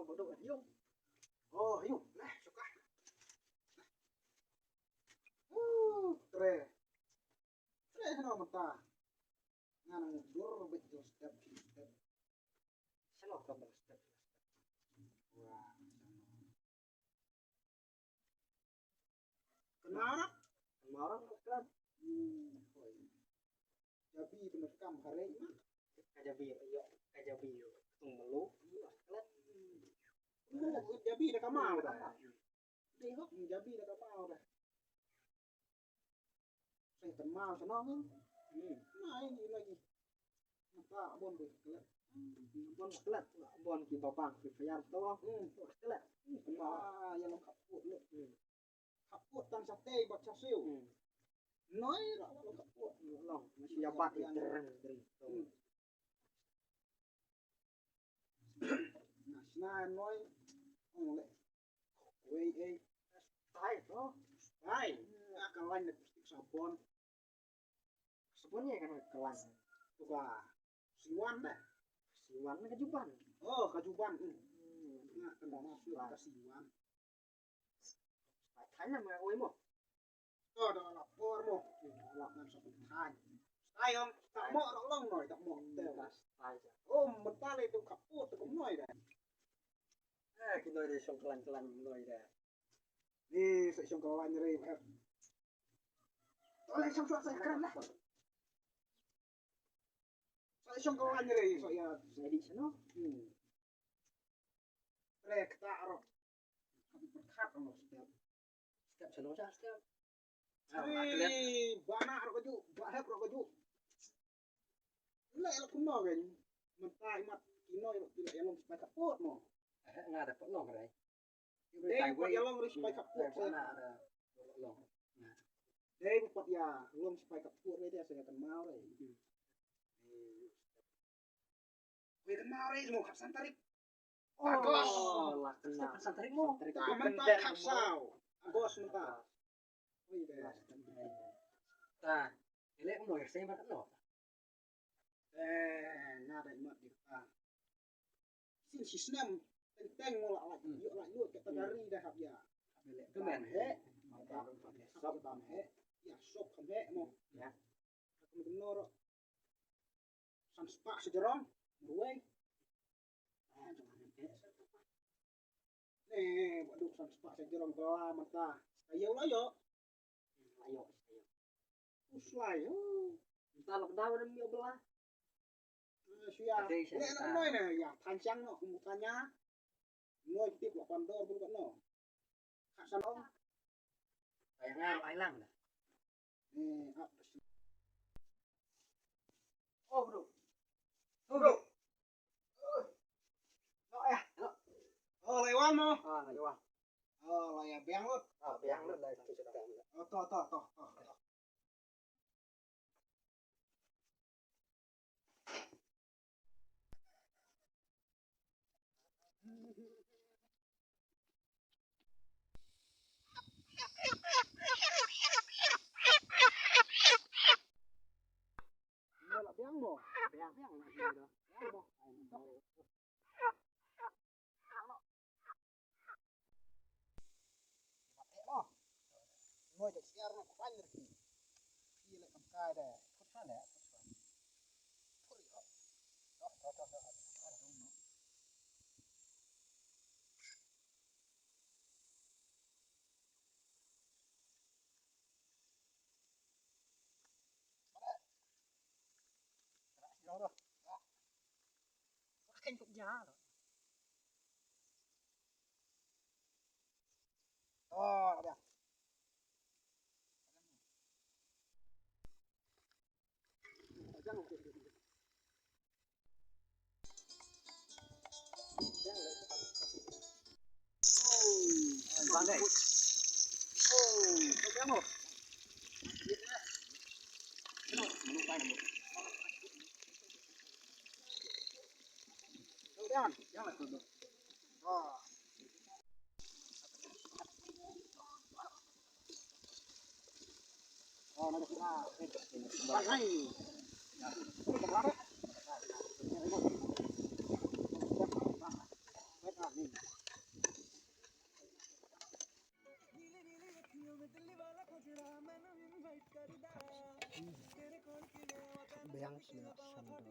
Oh, bodoh hiung. Oh, hiung. Nah, suka. Tre. Tre no mata. Nganang dur betul step. Selo kabel step. Wah. Kemarang kan. Jabi bener kam hareng mah. Kajabi yo, tung melu. Jabi dah kamau dah. Tengok jabi dah kamau dah. Saya kenal senang kan. Nah ini lagi. Mata bon berkelat. Bon berkelat. Bon kita bang Fifian tu. Berkelat. Ah yang kaput lu. Kaput tan sate buat sasiu. Noi lo kaput long. Masih jabat yang dereng. Nah noi oleh. Wei tai toh. Tai. Akan lain lipstick sabun. Sabunnya kan kelas. Coba siwan dah. Siwan kejuban. Oh, kejuban. Nah, kena masuk ke siwan. Tanya mah oi mo. Oh, dah lapor mo. Lapor sabun hai. Tai om, tak mo long noi, tak mo. Tai. Oh, mental itu kaput tu noi dah. Kita ada songkelan-kelan noi dah. Ni songkelan nyeri. Oleh songkelan saya keren lah. Songkelan nyeri saya di sana. Rek tak roh. Kami berkat roh setiap channel dah setiap. Banyak roh keju, banyak roh keju. Lek aku mau kan. Mentai mat kino tidak yang supaya kaput mo. Enggak ada potong kan. Dei buat yang long supaya kaput saya ada long. Nah. Dei buat ya long supaya kaput dia saya akan mau deh. Wih mau deh mau kapsan tarik. Agos. Lah kena. Kapsan tarik mo. Mentai kapsau. Agos mentai. Wih deh. Nah, ini mau ya saya makan lo. Nada imat kita. Si senam teng molak lagi. Yuk lagi kita dari dah ya. Kemen he. Sop tam he. Ya sop kame mo. Ya. Kamu kenor. Sam spak sejerong. Ruwei. Nih, waduh sam spak sejerong belah mata. Ayo lah yo. Ayo. Uslai. Kita lockdown dan yo belah. Siap. Ini noi nih ya, panjang no mukanya. Noi tip 8 dor pun kan no. Kasan om. Kayak ngaruh ailang dah. Oh, bro. Bro. No ya. Oh, lewat mo. Ah, lewat. Oh, ya biang lut. Ah, biang lut lah itu sudah. Oh, toh. Biang mo. Biang lah dia dah. Biang mo. Ngồi được xe nó quanh được thì lại cầm cài đây cốt phát này đó đó khanh cũng giá rồi đẹp vâng đây kéo một lúc bay là một đâu đen là được nó được ra ngay yang sudah sandal.